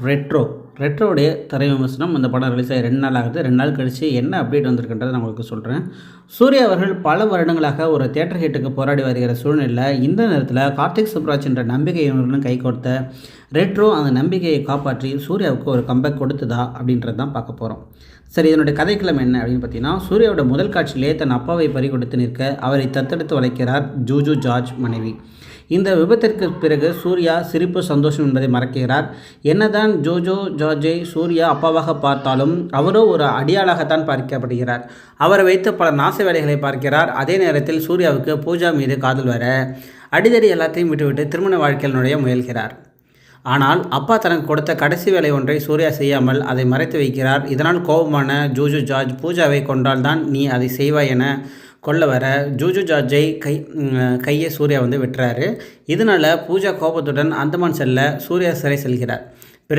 ரெட்ரோவுடைய திரை விமர்சனம். அந்த படம் ரிலீஸ் ஆகி 2 நாள் ஆகுது. 2 நாள் கழிச்சு என்ன அப்டேட் வந்திருக்குன்றதை நான் உங்களுக்கு சொல்கிறேன். சூர்யா அவர்கள் பல வருடங்களாக ஒரு தியேட்டர் ஹிட்டுக்கு போராடி வருகிற சூழ்நிலையில் இந்த நேரத்தில் கார்த்திக் சுப்ராஜ் என்ற நம்பிக்கையுடன் கைகோர்த்த ரெட்ரோ அந்த நம்பிக்கையை காப்பாற்றி சூர்யாவுக்கு ஒரு கம்பேக் கொடுத்ததா அப்படின்றது தான் பார்க்க போகிறோம். சரி, இதனுடைய கதைக்களம் என்ன அப்படின்னு பார்த்தீங்கன்னா, சூர்யாவோட முதல் காட்சியிலே தன் அப்பாவை பறிகொடுத்து நிற்க அவரை தத்தெடுத்து வளைக்கிறார் ஜூஜு ஜார்ஜ் மனைவி. இந்த விபத்திற்கு பிறகு சூர்யா சிரிப்பு சந்தோஷம் என்பதை மறக்கிறார். என்னதான் ஜோஜோ ஜார்ஜை சூர்யா அப்பாவாக பார்த்தாலும் அவரோ ஒரு அடியாளாகத்தான் பார்க்கப்படுகிறார். அவரை வைத்து பல நாச வேலைகளை பார்க்கிறார். அதே நேரத்தில் சூர்யாவுக்கு பூஜா மீது காதல் வர அடிதடி எல்லாத்தையும் விட்டுவிட்டு திருமண வாழ்க்கையில் நுழைய முயல்கிறார். ஆனால் அப்பா தனக்கு கொடுத்த கடைசி வேலை ஒன்றை சூர்யா செய்யாமல் அதை மறைத்து வைக்கிறார். இதனால் கோபமான ஜூஜு ஜார்ஜ் பூஜாவை கொண்டால்தான் நீ அதை செய்வாய் என கொல்ல வர ஜூஜு ஜார்ஜை கையை சூர்யா வெட்டுறாரு. இதனால் பூஜா கோபத்துடன் அந்தமான் செல்ல சூர்யா சிறை செல்கிறார்.